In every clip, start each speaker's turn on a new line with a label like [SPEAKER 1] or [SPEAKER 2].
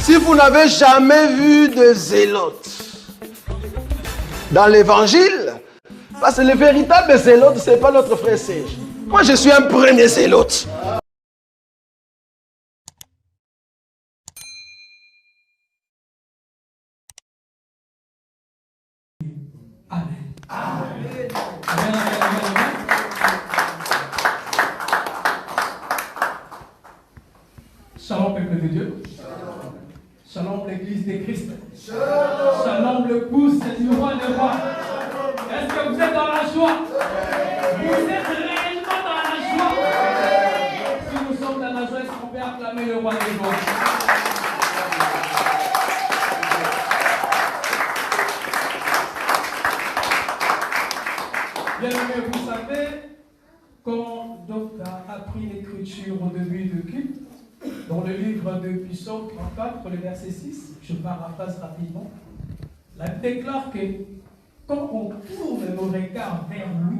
[SPEAKER 1] Si vous n'avez jamais vu de zélotes dans l'évangile, parce que le véritable zélote, ce n'est pas notre frère Serge. Moi, je suis un premier zélote.
[SPEAKER 2] Amen. Amen. Amen. Amen. Shalom, peuple de Dieu. Shalom, l'église de Christ. Shalom, le pouce du roi des rois. Est-ce que vous êtes dans la joie? Vous êtes réellement dans la joie? Si nous sommes dans la joie, est-ce qu'on peut acclamer le roi des rois? Bien aimé, vous savez, quand Doc a appris l'écriture au début du culte, dans le livre de Psaume 34, le verset 6, je paraphrase rapidement, la Bible déclare que quand on tourne nos regards vers lui,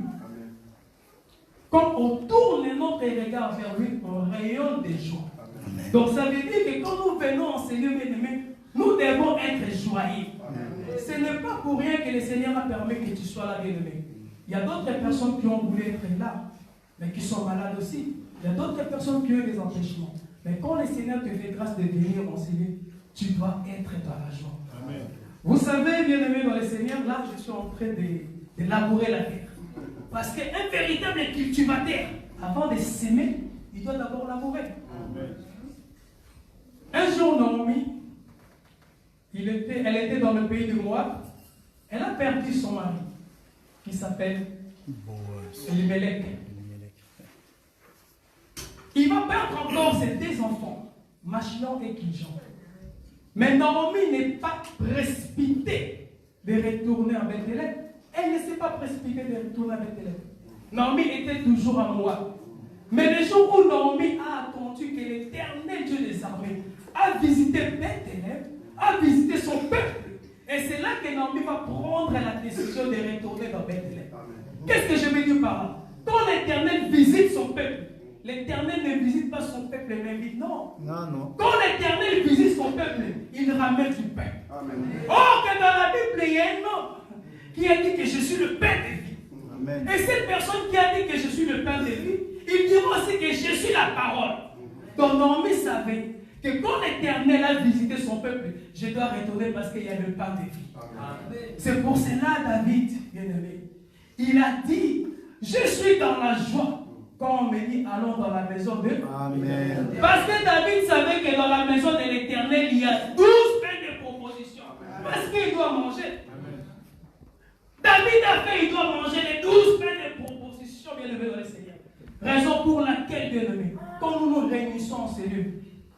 [SPEAKER 2] quand on tourne notre regard vers lui, on rayonne de joie. Amen. Donc ça veut dire que quand nous venons en Seigneur bien-aimé, nous devons être joyeux. Ce n'est pas pour rien que le Seigneur a permis que tu sois là, bien-aimé. Il y a d'autres personnes qui ont voulu être là, mais qui sont malades aussi. Il y a d'autres personnes qui ont des empêchements. Mais quand le Seigneur te fait grâce de venir en Seigneur, tu dois être dans la joie. Amen. Vous savez, bien-aimé dans le Seigneur, là, je suis en train de labourer la terre. Parce qu'un véritable cultivateur, avant de s'aimer, il doit d'abord labourer. Amen. Un jour, Naomi, elle était dans le pays de Moab. Elle a perdu son mari, qui s'appelle Elimelech. Il va perdre encore ses deux enfants, Machlon et Kiljon. Mais Naomi n'est pas précipitée de retourner à Bethléem. Elle ne s'est pas précipitée de retourner à Bethléem. Naomi était toujours à Moab. Mais le jour où Naomi a attendu que l'Éternel Dieu des armées a visité Bethléem, a visité son peuple, et c'est là que Naomi va prendre la décision de retourner dans Bethléem. Qu'est-ce que je veux dire par là? Quand l'Éternel visite son peuple, l'Éternel ne visite pas son peuple même vite, non. Quand l'Éternel visite son peuple, il ramène du pain. Amen. Or que dans la Bible, il y a un homme qui a dit que je suis le pain de vie. Amen. Et cette personne qui a dit que je suis le pain de vie, il dira aussi que je suis la parole. Donc Naomi savait que quand l'Éternel a visité son peuple, je dois retourner parce qu'il y a le pain de vie. Amen. C'est pour cela, David, bien-aimé, il a dit, je suis dans la joie. Quand on me dit, allons dans la maison de... Amen. Parce que David savait que dans la maison de l'Éternel, il y a 12 pains de proposition. Parce qu'il doit manger. Amen. David a fait, il doit manger les 12 pains de proposition, bien aimé dans le Seigneur. Raison pour laquelle, bien aimé, quand nous nous réunissons en Seigneur,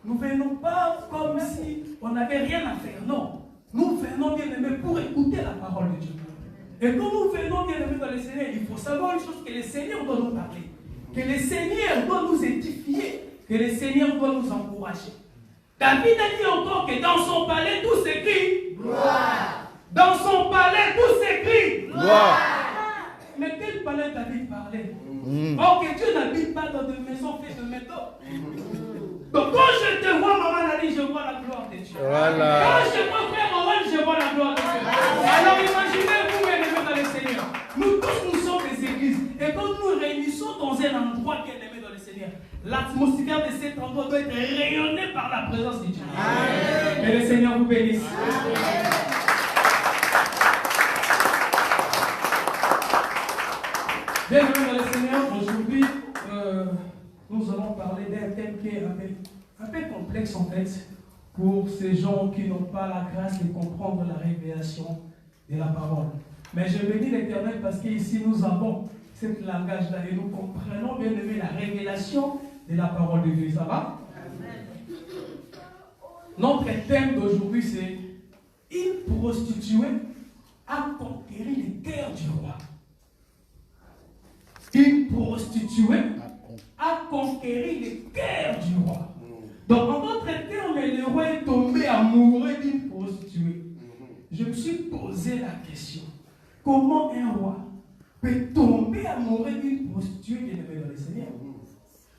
[SPEAKER 2] nous ne venons pas comme si on n'avait rien à faire. Non. Nous venons, bien aimé, pour écouter la parole de Dieu. Et quand nous venons, bien aimé dans le Seigneur, il faut savoir une chose, que le Seigneur doit nous parler. Que le Seigneur doit nous édifier, que le Seigneur doit nous encourager. David a dit encore que dans son palais, tout s'écrit gloire. Dans son palais, tout s'écrit gloire. Mais quel palais David parlait? Or que Dieu n'habite pas dans des maisons faites de métaux. Donc quand je te vois, maman Nali, je vois la gloire de Dieu. Voilà. Quand je vois frère Owen, je vois la gloire de Dieu. Alors imaginez-vous, bien-aimés dans le Seigneur. Nous tous, nous sommes des églises. Et quand nous nous réunissons dans un endroit bien-aimé dans le Seigneur, l'atmosphère de cet endroit doit être rayonnée par la présence de Dieu. Amen. Que le Seigneur vous bénisse. Amen. Bienvenue dans le Seigneur. Aujourd'hui, nous allons parler d'un thème qui est un peu complexe en fait pour ces gens qui n'ont pas la grâce de comprendre la révélation de la parole. Mais je bénis l'Éternel parce qu'ici nous avons ce langage-là et nous comprenons bien aimé la révélation de la parole de Dieu. Ça va? Amen. Notre thème d'aujourd'hui c'est une prostituée a conquéri le cœur du roi. Une prostituée a conquéri le cœur du roi. Donc en d'autres termes, le roi est tombé amoureux d'une prostituée. Je me suis posé la question. Comment un roi peut tomber amoureux d'une prostituée qui est dans le Seigneur?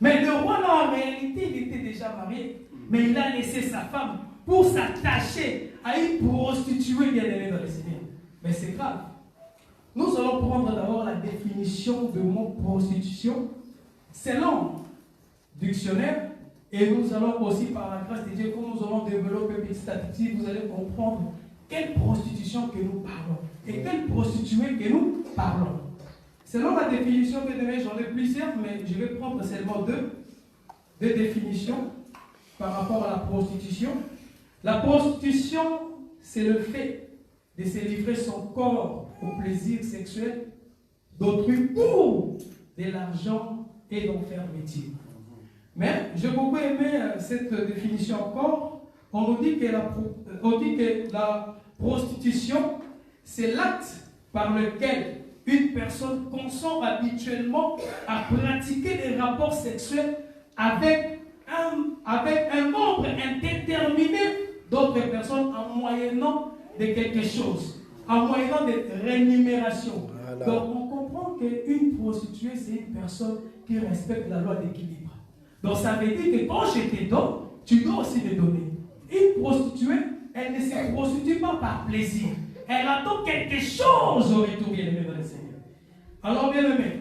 [SPEAKER 2] Mais le roi, là, en réalité, il était déjà marié. mais il a laissé sa femme pour s'attacher à une prostituée bien-aimée dans le Seigneur. Mais c'est grave. Nous allons prendre d'abord la définition de mot prostitution selon dictionnaire, et nous allons aussi, par la grâce de Dieu, comme nous allons développer petit à petit, vous allez comprendre quelle prostitution que nous parlons et quelle prostituée que nous parlons. Selon la définition que j'en ai plusieurs, mais je vais prendre seulement deux définitions par rapport à la prostitution. La prostitution, c'est le fait de se livrer son corps au plaisir sexuel d'autrui pour de l'argent et d'en faire métier. Mais j'ai beaucoup aimé cette définition encore. On nous dit que la prostitution, c'est l'acte par lequel une personne consent habituellement à pratiquer des rapports sexuels avec un nombre indéterminé d'autres personnes en moyennant de quelque chose, en moyennant de rémunération. Voilà. Donc on comprend qu'une prostituée, c'est une personne qui respecte la loi d'équilibre. Donc ça veut dire que quand je te donne, tu dois aussi me donner. Une prostituée, elle ne se prostitue pas par plaisir. Elle attend quelque chose au retour, bien-aimé dans le Seigneur. Alors, bien-aimé,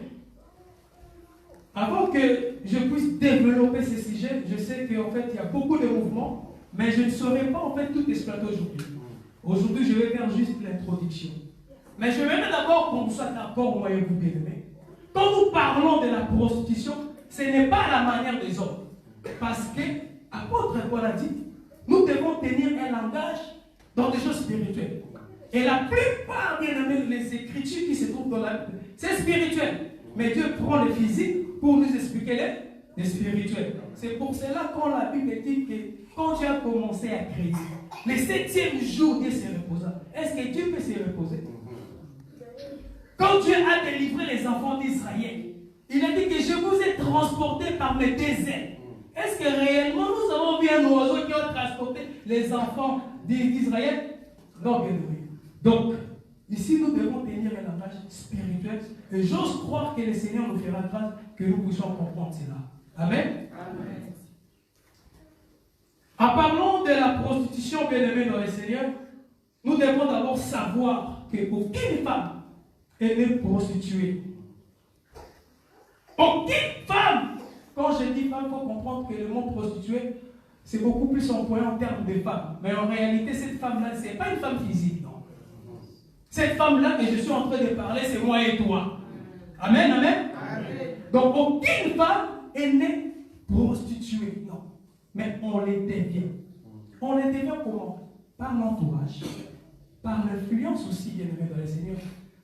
[SPEAKER 2] avant que je puisse développer ce sujet, je sais qu'en fait, il y a beaucoup de mouvements, mais je ne saurais pas en fait tout exploiter aujourd'hui. Aujourd'hui, je vais faire juste l'introduction. Mais je vais d'abord qu'on soit d'accord, moi et vous, bien-aimés. Quand nous parlons de la prostitution, ce n'est pas la manière des hommes. Parce que, apôtre Paul a dit, nous devons tenir un langage dans des choses spirituelles. Et la plupart, bien-aimés, les écritures qui se trouvent dans la Bible, c'est spirituel. Mais Dieu prend le physique pour nous expliquer les spirituels. C'est pour cela qu'on la Bible dit que quand Dieu a commencé à créer, le 7e jour, Dieu s'est reposé. Est-ce que Dieu peut se reposer? Quand Dieu a délivré les enfants d'Israël, il a dit que je vous ai transportés par mes deux ailes. Est-ce que réellement nous avons vu un oiseau qui a transporté les enfants d'Israël? Non, bien oui. Donc, ici nous devons tenir un langage spirituel. Et j'ose croire que le Seigneur nous fera grâce que nous puissions comprendre cela. Amen. Amen. En parlant de la prostitution, bien-aimée dans le Seigneur, nous devons d'abord savoir qu'aucune femme est née prostituée. Aucune femme. Quand je dis femme, il faut comprendre que le mot prostituée, c'est beaucoup plus employé en termes de femme. Mais en réalité, cette femme-là, ce n'est pas une femme physique, non. Cette femme-là que je suis en train de parler, c'est moi et toi. Amen, amen. Amen. Donc, aucune femme est née prostituée, non. Mais on les devient. On les devient comment? Par l'entourage, par l'influence aussi, bien-aimés dans le Seigneur.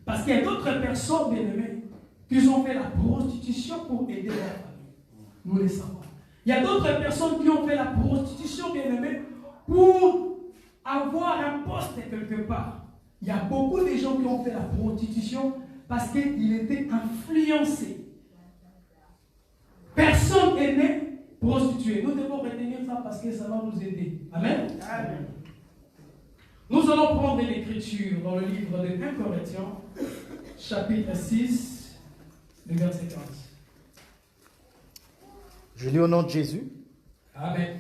[SPEAKER 2] Parce qu'il y a d'autres personnes, bien-aimés, qui ont fait la prostitution pour aider leur famille. Nous les savons. Il y a d'autres personnes qui ont fait la prostitution, bien-aimés, pour avoir un poste quelque part. Il y a beaucoup de gens qui ont fait la prostitution parce qu'ils étaient influencés. Personne n'est né prostitué. Nous devons retenir ça parce que ça va nous aider. Amen. Amen. Nous allons prendre l'écriture dans le livre de 1 Corinthiens, chapitre 6, le verset 15.
[SPEAKER 3] Je lis au nom de Jésus.
[SPEAKER 2] Amen.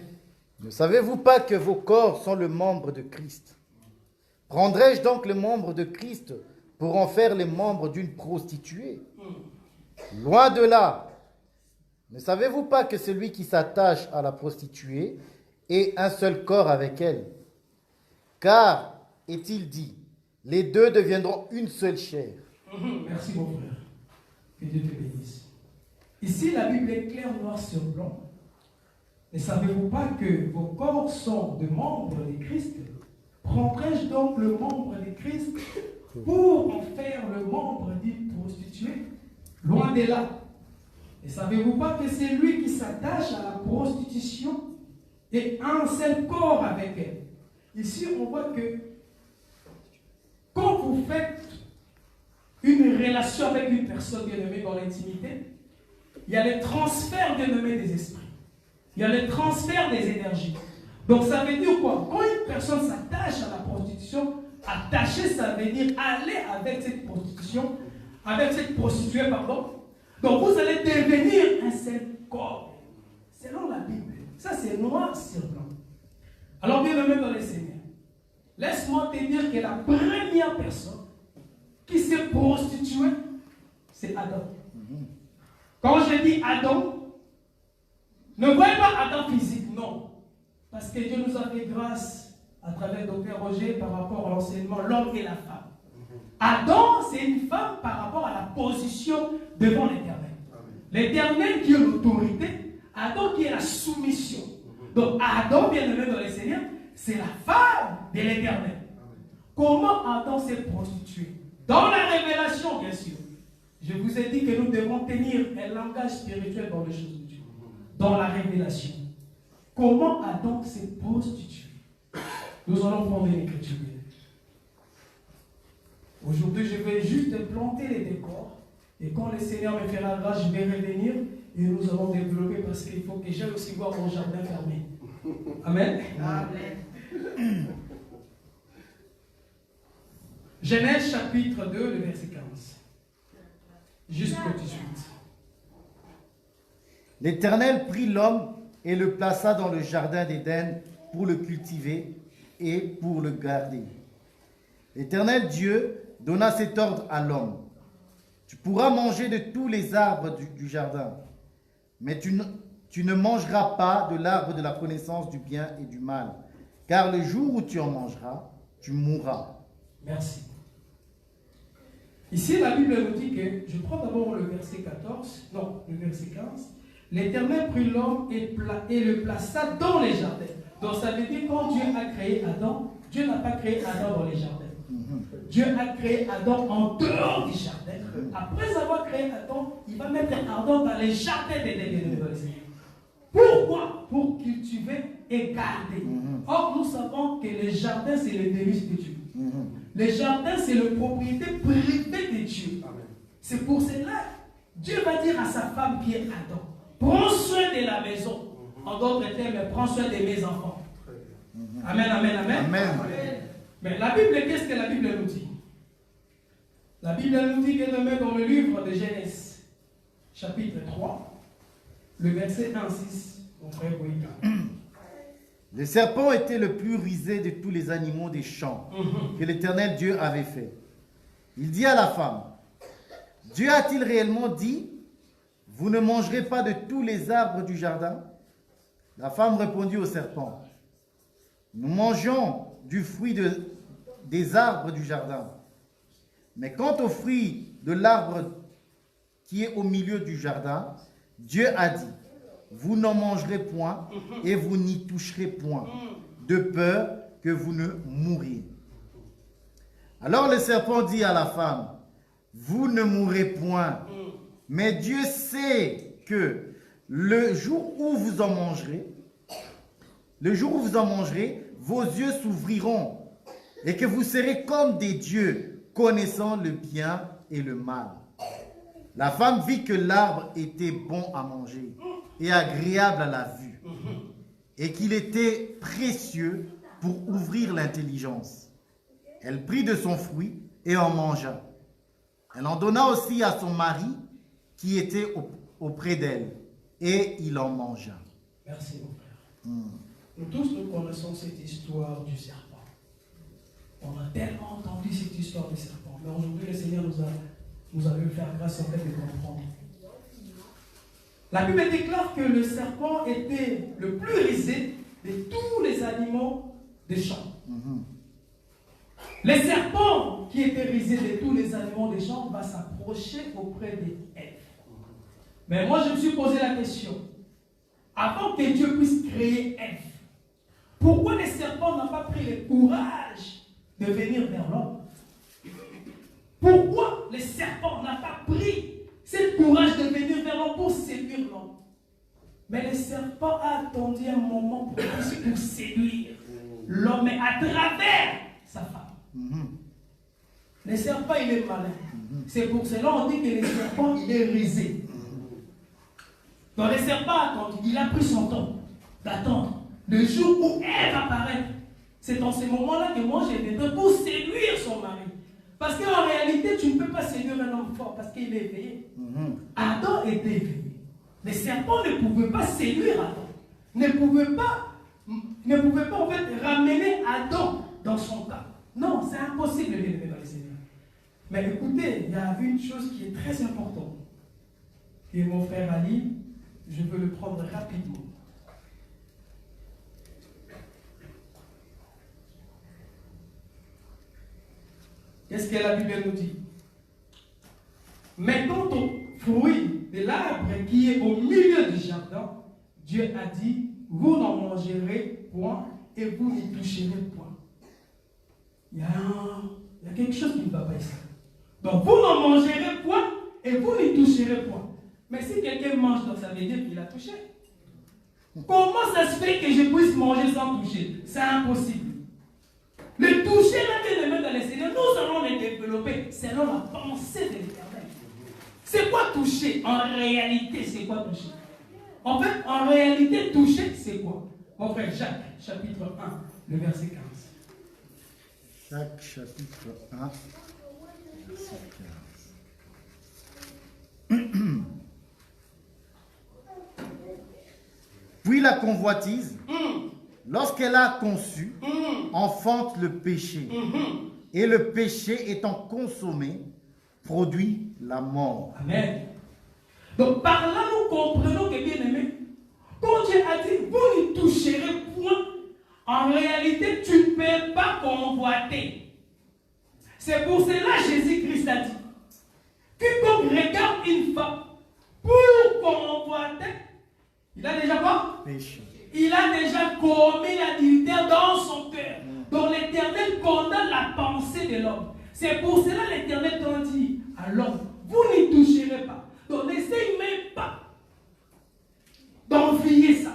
[SPEAKER 3] Ne savez-vous pas que vos corps sont le membre de Christ? Prendrais-je donc le membre de Christ pour en faire les membres d'une prostituée? Loin de là. Ne savez-vous pas que celui qui s'attache à la prostituée est un seul corps avec elle? Car, est-il dit, les deux deviendront une seule chair.
[SPEAKER 2] Merci mon frère. Que Dieu te bénisse. Ici, la Bible est claire, noir sur blanc. Ne savez-vous pas que vos corps sont des membres de Christ? Prendrais-je donc le membre de Christ pour en faire le membre d'une prostituée? Loin de là. Ne savez-vous pas que c'est lui qui s'attache à la prostitution et un seul corps avec elle? Ici, on voit que quand vous faites une relation avec une personne bien-aimée dans l'intimité, il y a le transfert bien-aimé des esprits. Il y a le transfert des énergies. Donc ça veut dire quoi? Quand une personne s'attache à la prostitution, attacher, ça veut dire aller avec cette prostitution, avec cette prostituée, pardon. Donc vous allez devenir un seul corps. Selon la Bible, Ça, c'est noir sur blanc. Alors, bien aimé dans les Seigneurs, laisse-moi te dire que la première personne qui s'est prostituée, c'est Adam. Quand je dis Adam, ne voyez pas Adam physique, non. Parce que Dieu nous a fait grâce à travers Dr. Roger par rapport à l'enseignement, l'homme et la femme. Adam, c'est une femme par rapport à la position devant l'Éternel. L'Éternel qui est l'autorité, Adam qui est la soumission. Donc Adam, bien aimé dans les Seigneurs, c'est la femme de l'Éternel. Comment Adam s'est prostitué? Dans la révélation, bien sûr. Je vous ai dit que nous devons tenir un langage spirituel dans les choses de Dieu. Dans la révélation. Comment Adam s'est prostitué? Nous allons prendre une écriture. Aujourd'hui, je vais juste planter les décors. Et quand le Seigneur me fera grâce, je vais revenir et nous allons développer parce qu'il faut que j'aille aussi voir mon jardin fermé. Amen. Amen. Genèse chapitre 2, le verset 15. Jusqu'au 18.
[SPEAKER 3] L'Éternel prit l'homme et le plaça dans le jardin d'Éden pour le cultiver et pour le garder. L'Éternel Dieu donna cet ordre à l'homme. Tu pourras manger de tous les arbres du jardin, mais tu ne mangeras pas de l'arbre de la connaissance du bien et du mal, car le jour où tu en mangeras, tu mourras.
[SPEAKER 2] Merci. Ici, la Bible nous dit que, je prends d'abord le verset 14, non, le verset 15. L'Éternel prit l'homme et le plaça dans les jardins. Donc ça veut dire quand Dieu a créé Adam, Dieu n'a pas créé Adam dans les jardins. Dieu a créé Adam en dehors du jardin. Après avoir créé Adam, il va mettre Adam dans les jardins d'Éden. Pourquoi? Pour cultiver et garder. Or, nous savons que les jardins, c'est le délice de Dieu. Les jardins, c'est la propriété privée de Dieu. C'est pour cela, Dieu va dire à sa femme qui est Adam, prends soin de la maison. En d'autres termes, prends soin de mes enfants. Amen, amen, amen. Amen. Mais la Bible, qu'est-ce que la Bible nous dit? La Bible nous dit qu'elle met dans le livre de Genèse, chapitre 3, le verset 1-6, mon frère Boïka.
[SPEAKER 3] Le serpent était le plus rusé de tous les animaux des champs que l'Éternel Dieu avait fait. Il dit à la femme, Dieu a-t-il réellement dit, vous ne mangerez pas de tous les arbres du jardin? La femme répondit au serpent, nous mangeons du fruit des arbres du jardin. Mais quant au fruit de l'arbre qui est au milieu du jardin, Dieu a dit, vous n'en mangerez point et vous n'y toucherez point, de peur que vous ne mouriez. Alors le serpent dit à la femme, vous ne mourrez point, mais Dieu sait que le jour où vous en mangerez, vos yeux s'ouvriront et que vous serez comme des dieux, connaissant le bien et le mal. La femme vit que l'arbre était bon à manger et agréable à la vue, et qu'il était précieux pour ouvrir l'intelligence. Elle prit de son fruit et en mangea. Elle en donna aussi à son mari qui était auprès d'elle, et il en mangea.
[SPEAKER 2] Merci mon frère. Nous tous, nous connaissons cette histoire du serpent. On a tellement entendu cette histoire du serpent. Mais aujourd'hui, le Seigneur nous a vu faire grâce en fait de comprendre. La Bible déclare que le serpent était le plus rusé de tous les animaux des champs. Le serpent qui était rusé de tous les animaux des champs va s'approcher auprès d'Ève. Mais moi, je me suis posé la question. Avant que Dieu puisse créer Ève, pourquoi le serpent n'a pas pris le courage de venir vers l'homme? Pourquoi le serpent n'a pas pris ce courage de venir vers l'homme pour séduire l'homme? Mais le serpent a attendu un moment pour séduire l'homme à travers sa femme. Le serpent, il est malin. C'est pour cela qu'on dit que le serpent, il est rusé. Donc le serpent a attendu, il a pris son temps d'attendre. Le jour où Ève apparaît, c'est dans ce moment-là que moi j'ai été pour séduire son mari. Parce qu'en réalité, tu ne peux pas séduire un homme fort parce qu'il est éveillé. Adam était éveillé. Le serpent ne pouvait pas séduire Adam. ne pouvait pas en fait ramener Adam dans son cas. Non, c'est impossible de l'élever dans les Seigneurs. Mais écoutez, il y a une chose qui est très importante. Et mon frère Ali, je veux le prendre rapidement. Qu'est-ce que la Bible nous dit? Mais quant au fruit de l'arbre qui est au milieu du jardin, Dieu a dit, vous n'en mangerez point et vous n'y toucherez point. Il y a quelque chose qui ne va pas ici. Donc vous n'en mangerez point et vous n'y toucherez point. Mais si quelqu'un mange, donc ça veut dire qu'il a touché. Comment ça se fait que je puisse manger sans toucher? C'est impossible. Le toucher, là, de dans les Seigneurs, nous allons les développer selon la pensée de l'Éternel. C'est quoi toucher? En réalité, c'est quoi toucher? En fait, en réalité, toucher, c'est quoi? Mon frère Jacques, chapitre 1, le verset 15.
[SPEAKER 3] Jacques, chapitre 1, verset 15. Puis la convoitise, lorsqu'elle a conçu, enfante le péché. Et le péché étant consommé, produit la mort.
[SPEAKER 2] Amen. Donc par là, nous comprenons que, bien aimé, quand Dieu a dit, vous n'y toucherez point, en réalité, tu ne peux pas convoiter. C'est pour cela que Jésus-Christ a dit, quiconque regarde une femme pour convoiter, il a déjà quoi? Péché. Il a déjà commis l'adultère dans son cœur. Donc l'Éternel condamne la pensée de l'homme. C'est pour cela que l'Éternel t'a dit à l'homme, vous n'y toucherez pas. Donc n'essaye même pas d'envier ça,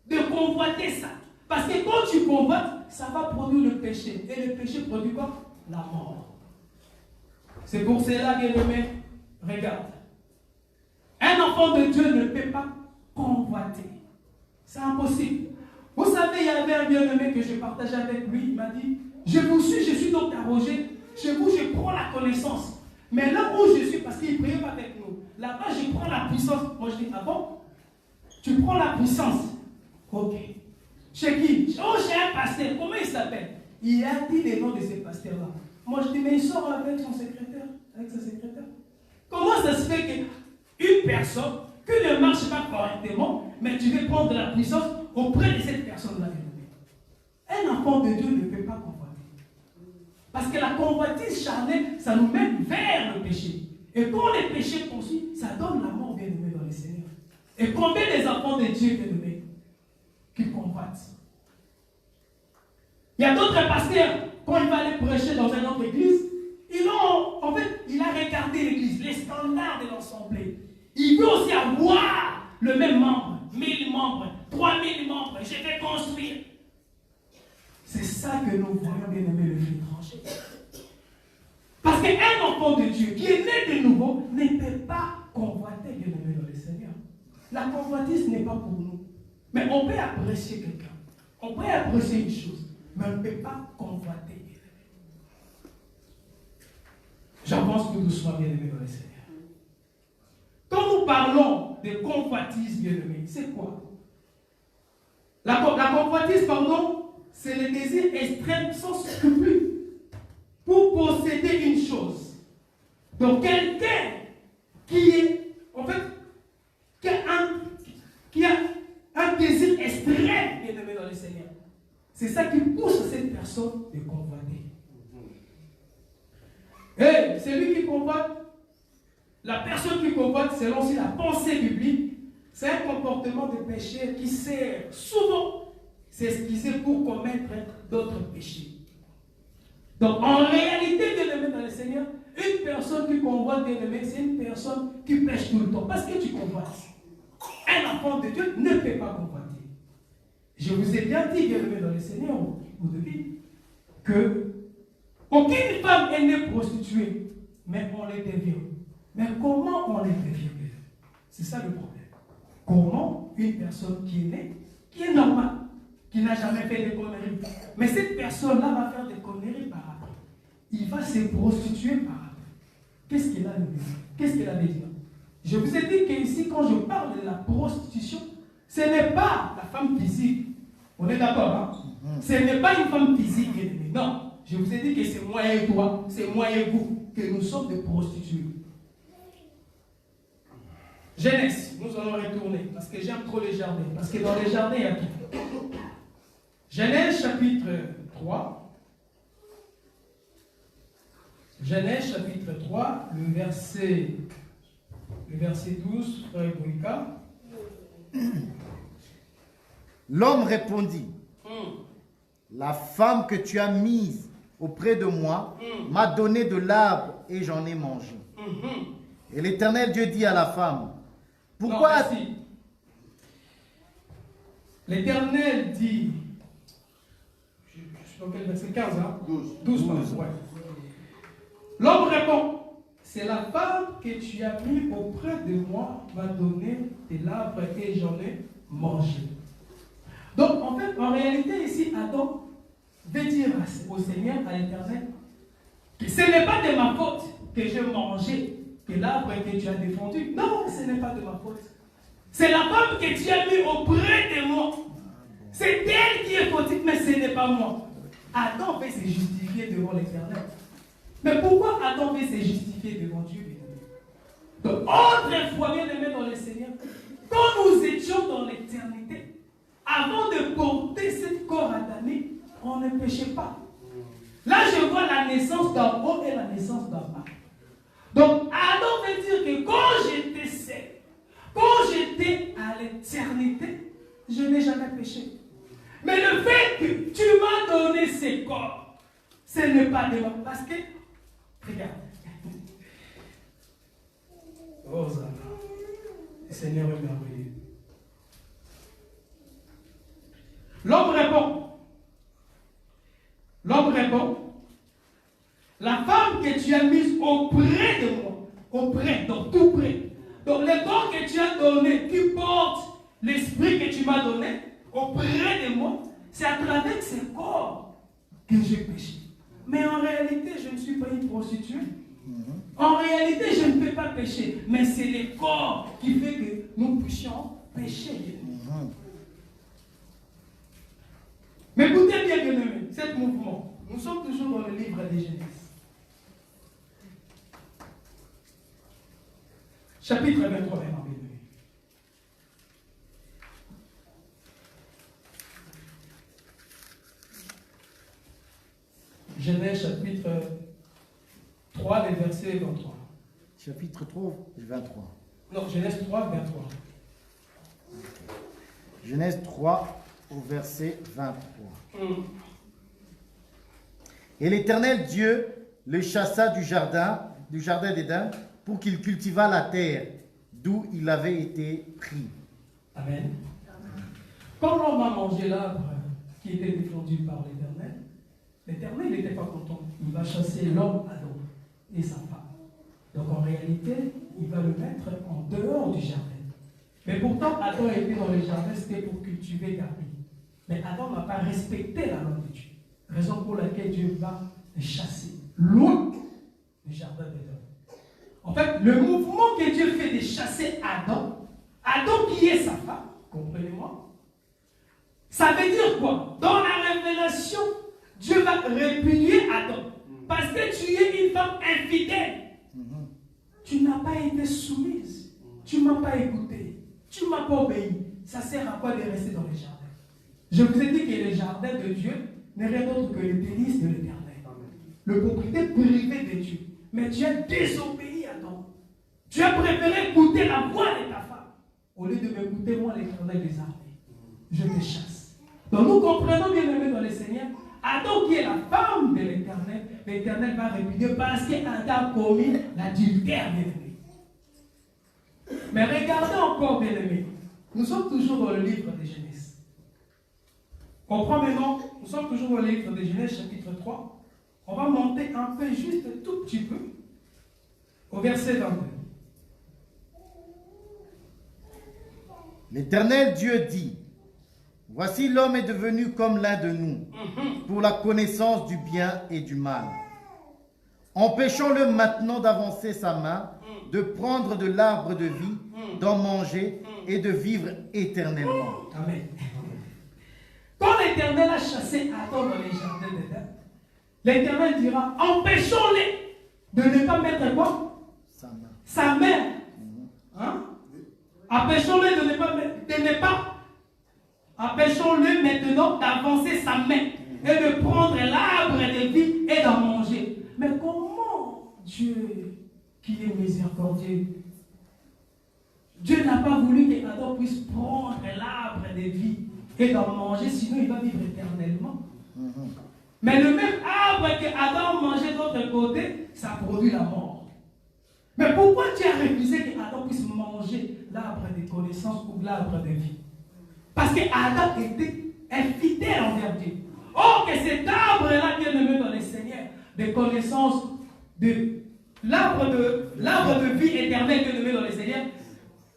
[SPEAKER 2] de convoiter ça. Parce que quand tu convoites, ça va produire le péché. Et le péché produit quoi? La mort. C'est pour cela, bien-aimé, regarde. Un enfant de Dieu ne peut pas convoiter. C'est impossible. Vous savez, il y avait un bien-aimé que je partageais avec lui. Il m'a dit, je vous suis, je suis donc arrogé. Chez vous, je prends la connaissance. Mais là où je suis, parce qu'il ne priait pas avec nous, là-bas, je prends la puissance. Moi, je dis, ah bon? Tu prends la puissance. Ok. Chez qui? Oh, chez un pasteur. Comment il s'appelle? Il a dit les noms de ces pasteurs-là. Moi, je dis, mais il sort avec son secrétaire, avec sa secrétaire. Comment ça se fait qu'une personne qui ne marche pas correctement, mais tu veux prendre de la puissance auprès de cette personne-là? Un enfant de Dieu ne peut pas convoiter. Parce que la convoitise charnelle, ça nous mène vers le péché. Et quand le péché poursuit, ça donne la mort, bien aimé dans le Seigneur. Et combien des enfants de Dieu, bien aimés, qui convoitent? Il y a d'autres pasteurs, quand il va aller prêcher dans une autre église, il a regardé l'église, les standards de l'assemblée. Il veut aussi avoir le même membre, 1000 membres, 3000 membres, je vais construire. C'est ça que nous voyons, bien aimé, le fil tranché. Parce qu'un enfant de Dieu qui est né de nouveau ne peut pas convoiter, bien aimé, dans le Seigneur. La convoitise n'est pas pour nous. Mais on peut apprécier quelqu'un. On peut apprécier une chose. Mais on ne peut pas convoiter, bien aimé. J'avance tout doucement, bien aimé, dans le Seigneur. Quand nous parlons de convoitise, bien aimé, c'est quoi? La convoitise, c'est le désir extrême sans scrupule pour posséder une chose. Donc quelqu'un qui a un désir extrême, bien aimé dans le Seigneur, c'est ça qui pousse cette personne de convoiter. Et celui qui convoite, la personne qui convoite, selon aussi la pensée biblique, c'est un comportement de péché qui sert souvent s'excuser pour commettre d'autres péchés. Donc en réalité, bien aimé dans le Seigneur, une personne qui convoite, bien aimé, c'est une personne qui pêche tout le temps. Parce que tu convoites. Un enfant de Dieu ne peut pas convoiter. Je vous ai bien dit, bien aimé dans le Seigneur, au début, que aucune femme est née prostituée, mais on les devient. Mais comment on les devient? C'est ça le problème. Comment une personne qui est née, qui est normale, qui n'a jamais fait de conneries, mais cette personne-là va faire des conneries par après. Il va se prostituer par après. Qu'est-ce qu'elle a à dire? Qu'est-ce qu'elle a à dire? Je vous ai dit qu'ici, quand je parle de la prostitution, Ce n'est pas la femme physique. On est d'accord, hein? Ce n'est pas une femme physique. Non. Je vous ai dit que c'est moi et toi, c'est moi et vous, que nous sommes des prostituées. Genèse, nous allons retourner, parce que j'aime trop les jardins. Parce que dans les jardins, il y a tout. Genèse chapitre 3. Genèse chapitre 3, le verset 12, frère Boïka.
[SPEAKER 3] L'homme répondit, la femme que tu as mise auprès de moi m'a donné de l'arbre et j'en ai mangé. Et l'Éternel Dieu dit à la femme, pourquoi as-tu...
[SPEAKER 2] L'Éternel dit, je suis dans quel verset 15, hein? 12, ouais. L'homme répond, c'est la femme que tu as mis auprès de moi m'a donné de l'arbre et j'en ai mangé. Donc, en fait, en réalité, ici, Adam veut dire au Seigneur, à l'Éternel, que ce n'est pas de ma faute que j'ai mangé, que l'arbre que tu as défendu. Non, ce n'est pas de ma faute. C'est la femme que tu as mis auprès de moi. C'est elle qui est fautive, mais ce n'est pas moi. Adam veut se justifier devant l'Éternel. Mais pourquoi Adam veut se justifier devant Dieu? Donc, autrefois, bien aimé dans le Seigneur, quand nous étions dans l'éternité, avant de porter ce corps adamique, on ne péchait pas. Là, je vois la naissance d'en haut et la naissance d'en bas. Donc, Adam veut dire que quand j'étais seul, quand j'étais à l'éternité, je n'ai jamais péché. Mais le fait que tu m'as donné ce corps, ce n'est pas de moi. Parce que, regarde. Oh, ça. Le Seigneur est merveilleux. L'homme répond, la femme que tu as mise auprès de moi, auprès, donc tout près, donc le corps que tu as donné, qui porte l'esprit que tu m'as donné, auprès de moi, c'est à travers ce corps que j'ai péché. Mais en réalité, je ne suis pas une prostituée. En réalité, je ne peux pas pécher, mais c'est le corps qui fait que nous puissions pécher. Mais écoutez bien, bien-aimés, ce mouvement, nous sommes toujours dans le livre des Genèse. Chapitre 23, bien-aimés. Genèse chapitre 3, les versets 23.
[SPEAKER 3] Chapitre 3, 23.
[SPEAKER 2] Non, Genèse 3, 23.
[SPEAKER 3] Genèse 3, au verset 23. Et l'Éternel Dieu le chassa du jardin d'Éden, pour qu'il cultivât la terre d'où il avait été pris.
[SPEAKER 2] Amen. Quand l'homme a mangé l'arbre qui était défendu par l'Éternel, l'Éternel n'était pas content. Il va chasser l'homme Adam et sa femme. Donc en réalité, il va le mettre en dehors du jardin. Mais pourtant, Adam était dans le jardin, c'était pour cultiver, garder. Mais Adam n'a pas respecté la loi de Dieu. Raison pour laquelle Dieu va le chasser loin du jardin d'Éden. En fait, le mouvement que Dieu fait de chasser Adam, Adam qui est sa femme, comprenez-moi, ça veut dire quoi? Dans la révélation, Dieu va répudier Adam. Parce que tu es une femme infidèle. Tu n'as pas été soumise. Tu ne m'as pas écouté. Tu ne m'as pas obéi. Ça sert à quoi de rester dans le jardin? Je vous ai dit que le jardin de Dieu n'est rien d'autre que le délice de l'Éternel. Le propriété privée de Dieu. Mais tu as désobéi à Adam. Tu as préféré écouter la voix de ta femme au lieu de m'écouter moi, l'Éternel des armées. Je te chasse. Donc nous comprenons bien aimé dans le Seigneur, Adam qui est la femme de l'Éternel, l'Éternel va répudier parce qu'Adam a commis l'adultère, bien aimé. Mais regardez encore, bien aimé, nous sommes toujours dans le livre de Genèse. Comprends maintenant, nous sommes toujours dans le livre de Genèse, chapitre 3. On va monter un peu, juste un tout petit peu, au verset 22.
[SPEAKER 3] L'Éternel Dieu dit, voici l'homme est devenu comme l'un de nous, pour la connaissance du bien et du mal. Empêchons-le maintenant d'avancer sa main, de prendre de l'arbre de vie, d'en manger et de vivre éternellement.
[SPEAKER 2] Amen. Quand l'Éternel a chassé Adam dans les jardins d'Éden, l'Éternel dira, empêchons-les de ne pas mettre quoi? Sa main. Hein? Empêchons-le de ne pas. Empêchons-le maintenant d'avancer sa main et de prendre l'arbre de vie et d'en manger. Mais comment Dieu, qui est miséricordieux, Dieu n'a pas voulu qu'Adam puisse prendre l'arbre de vie et d'en manger, sinon il va vivre éternellement. Mais le même arbre que Adam mangeait de l'autre côté, ça produit la mort. Mais pourquoi Dieu a refusé qu'Adam puisse manger l'arbre de connaissance ou l'arbre de vie? Parce qu'Adam était infidèle envers Dieu. Or que cet arbre-là, bien aimé dans le Seigneur, de connaissance, de l'arbre de vie éternelle, bien aimé dans le Seigneur,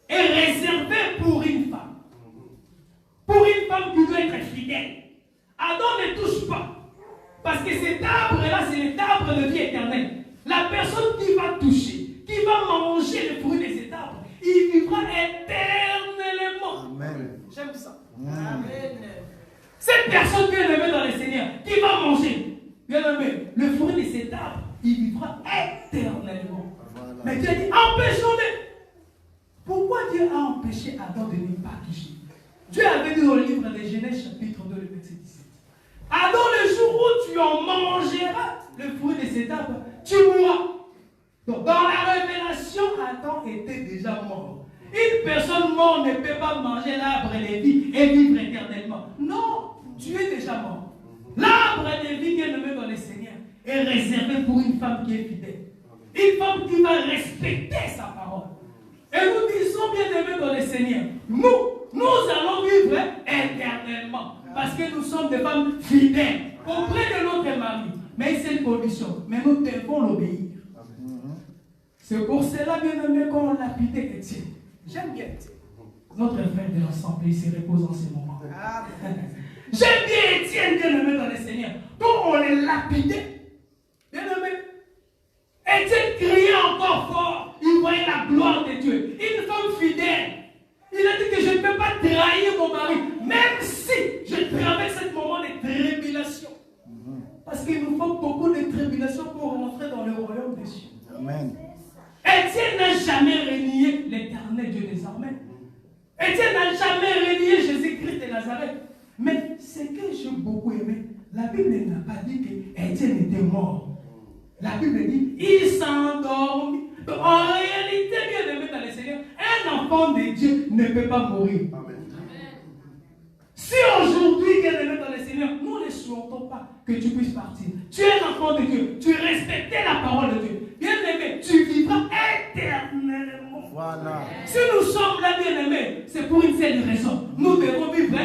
[SPEAKER 2] est réservé pour une femme. Pour une femme qui doit être fidèle. Adam ne touche pas. Parce que cet arbre-là, c'est l'arbre de vie éternelle. La personne qui va toucher, qui va manger le fruit de cet arbre, il vivra éternellement.
[SPEAKER 3] Amen.
[SPEAKER 2] J'aime ça. Amen. Cette personne bien aimée dans le Seigneur, qui va manger, bien aimé, le fruit de cet arbre, il vivra éternellement. Voilà. Mais Dieu a dit, empêchons-les. Pourquoi Dieu a empêché Adam de ne pas toucher? Dieu avait dit dans le livre de Genèse, chapitre 2, le verset 17. Adam, le jour où tu en mangeras le fruit de cet arbre, tu mourras. Donc, dans la révélation, Adam était déjà mort. Une personne morte ne peut pas manger l'arbre de vie et vivre éternellement. Non, tu es déjà mort. L'arbre de vie, bien aimé dans le Seigneur, est réservé pour une femme qui est fidèle. Une femme qui va respecter sa parole. Et nous disons, bien aimé dans le Seigneur, nous allons vivre éternellement. Parce que nous sommes des femmes fidèles auprès de notre mari. Mais c'est une condition. Mais nous devons l'obéir. C'est pour cela, bien aimé, qu'on lapidait Étienne. J'aime bien Étienne. Notre frère de l'ensemble, il se repose en ce moment. J'aime bien Étienne, bien aimé dans le Seigneur. Quand on les lapidait, bien aimé, Étienne criait encore fort. Il voyait la gloire de Dieu. Une femme fidèle. Il a dit que je ne peux pas trahir mon mari, même si je traverse ce moment de tribulation. Parce qu'il nous faut beaucoup de tribulation pour rentrer dans le royaume des cieux.
[SPEAKER 3] Amen.
[SPEAKER 2] Étienne n'a jamais renié l'éternel Dieu des armées. Étienne n'a jamais renié Jésus-Christ de Nazareth. Mais ce que j'ai beaucoup aimé, la Bible n'a pas dit qu'Étienne était mort. La Bible dit il s'endormit. En réalité, bien aimé dans le Seigneur, un enfant de Dieu ne peut pas mourir. Amen. Si aujourd'hui, bien aimé dans le Seigneur, nous ne souhaitons pas que tu puisses partir. Tu es un enfant de Dieu. Tu respectais la parole de Dieu. Bien aimé, tu vivras éternellement. Voilà. Si nous sommes là, bien aimés, c'est pour une seule raison. Nous devons vivre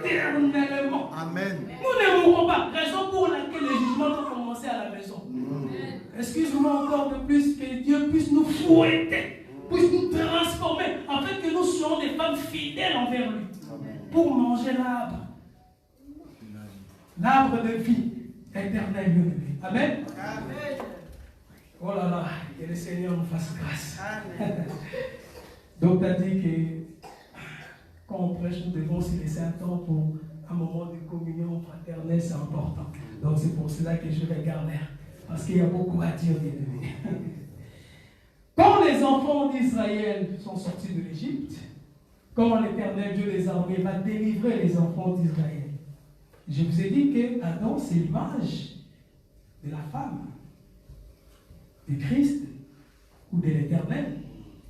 [SPEAKER 2] éternellement. Amen. Nous ne mourrons pas. Raison pour laquelle les jugements ont commencé à la maison. Excuse-moi encore de plus, que Dieu puisse nous fouetter, puisse nous transformer, afin que nous soyons des femmes fidèles envers lui. Amen. Pour manger l'arbre. L'arbre de vie éternelle, bien aimé. Amen. Amen. Oh là là, que le Seigneur nous fasse grâce. Amen. Donc, tu as dit que quand on prêche, nous devons se laisser un temps pour un moment de communion fraternelle, c'est important. Donc, c'est pour cela que je regarde l'air. Parce qu'il y a beaucoup à dire, bien aimé. Quand les enfants d'Israël sont sortis de l'Égypte, quand l'Éternel Dieu des armées va délivrer les enfants d'Israël, je vous ai dit que Adam, c'est l'image de la femme, du Christ ou de l'Éternel.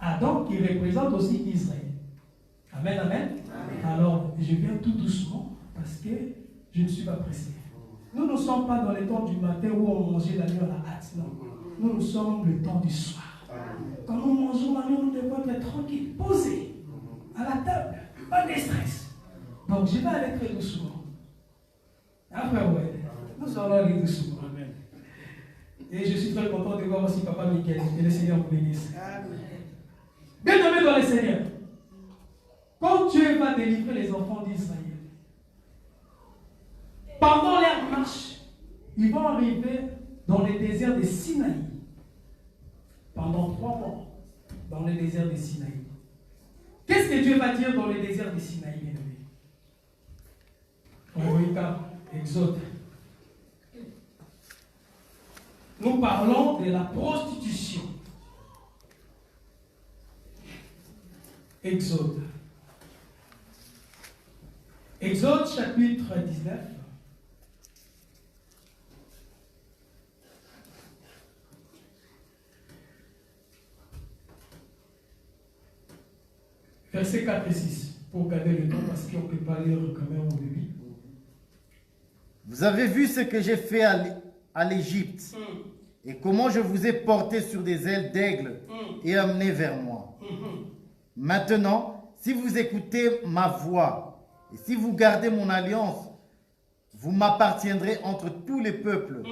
[SPEAKER 2] Adam qui représente aussi Israël. Amen, amen. Amen. Alors, je viens tout doucement parce que je ne suis pas pressé. Nous ne sommes pas dans le temps du matin où on mangeait la nuit à la hâte. Non. Nous sommes le temps du soir. Quand nous mangeons la nuit, nous devons être tranquilles, posés, à la table, pas de stress. Donc je vais aller très doucement. Après, ouais, nous allons aller doucement. Amen. Et je suis très content de voir aussi Papa Michael. Que le Seigneur vous bénisse. Bien aimé dans le Seigneur, quand Dieu va délivrer les enfants d'Israël, pendant leur marche, ils vont arriver dans le désert de Sinaï, pendant 3 mois, dans le désert de Sinaï. Qu'est-ce que Dieu va dire dans le désert de Sinaï, bien-aimé? On regarde Exode. Nous parlons de la prostitution. Exode. Exode chapitre 19. Versets 4 et 6. Pour garder le temps parce qu'on ne peut pas lire quand même au début.
[SPEAKER 3] Vous avez vu ce que j'ai fait à l'Égypte et comment je vous ai porté sur des ailes d'aigle et amené vers moi. Maintenant, si vous écoutez ma voix et si vous gardez mon alliance, vous m'appartiendrez entre tous les peuples,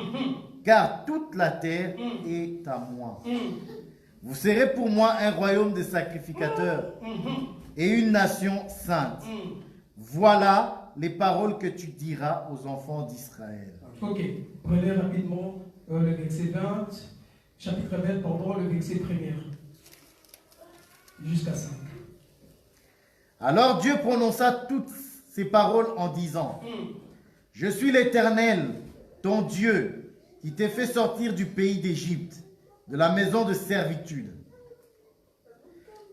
[SPEAKER 3] car toute la terre est à moi. Vous serez pour moi un royaume de sacrificateurs et une nation sainte. Voilà les paroles que tu diras aux enfants d'Israël.
[SPEAKER 2] Ok, prenez rapidement le verset 20, chapitre 20, pardon, le verset 1er, jusqu'à 5.
[SPEAKER 3] Alors Dieu prononça toutes ces paroles en disant, je suis l'Éternel, ton Dieu, qui t'ai fait sortir du pays d'Égypte, de la maison de servitude.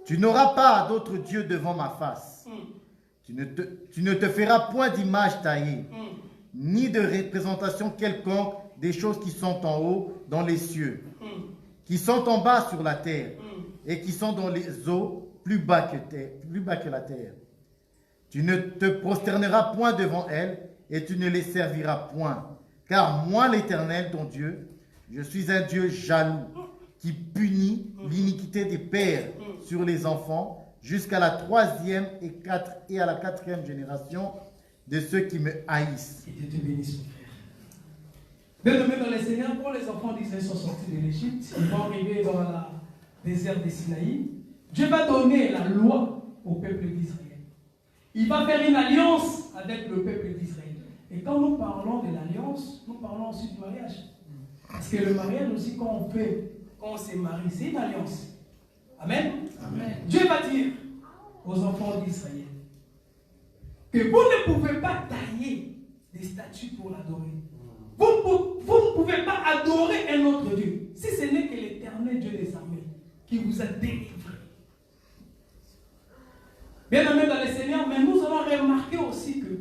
[SPEAKER 3] Tu n'auras pas d'autre Dieu devant ma face. Tu ne te feras point d'image taillée, ni de représentation quelconque des choses qui sont en haut dans les cieux, qui sont en bas sur la terre, et qui sont dans les eaux plus bas que la terre. Tu ne te prosterneras point devant elles, et tu ne les serviras point. Car moi, l'Éternel, ton Dieu, je suis un Dieu jaloux, qui punit l'iniquité des pères sur les enfants, jusqu'à la 3e et à la 4e génération de ceux qui me haïssent.
[SPEAKER 2] Que Dieu te bénisse, mon frère. Bien-aimés dans le Seigneur, quand les enfants d'Israël sont sortis de l'Égypte, ils vont arriver dans le désert de Sinaï. Dieu va donner la loi au peuple d'Israël. Il va faire une alliance avec le peuple d'Israël. Et quand nous parlons de l'alliance, nous parlons aussi du mariage. Parce que le mariage aussi, quand on se marie, c'est une alliance. Amen. Amen. Dieu va dire aux enfants d'Israël que vous ne pouvez pas tailler des statues pour l'adorer. Vous ne pouvez pas adorer un autre Dieu si ce n'est que l'Éternel Dieu des armées qui vous a délivré. Bien aimé dans le Seigneur, mais nous allons remarquer aussi que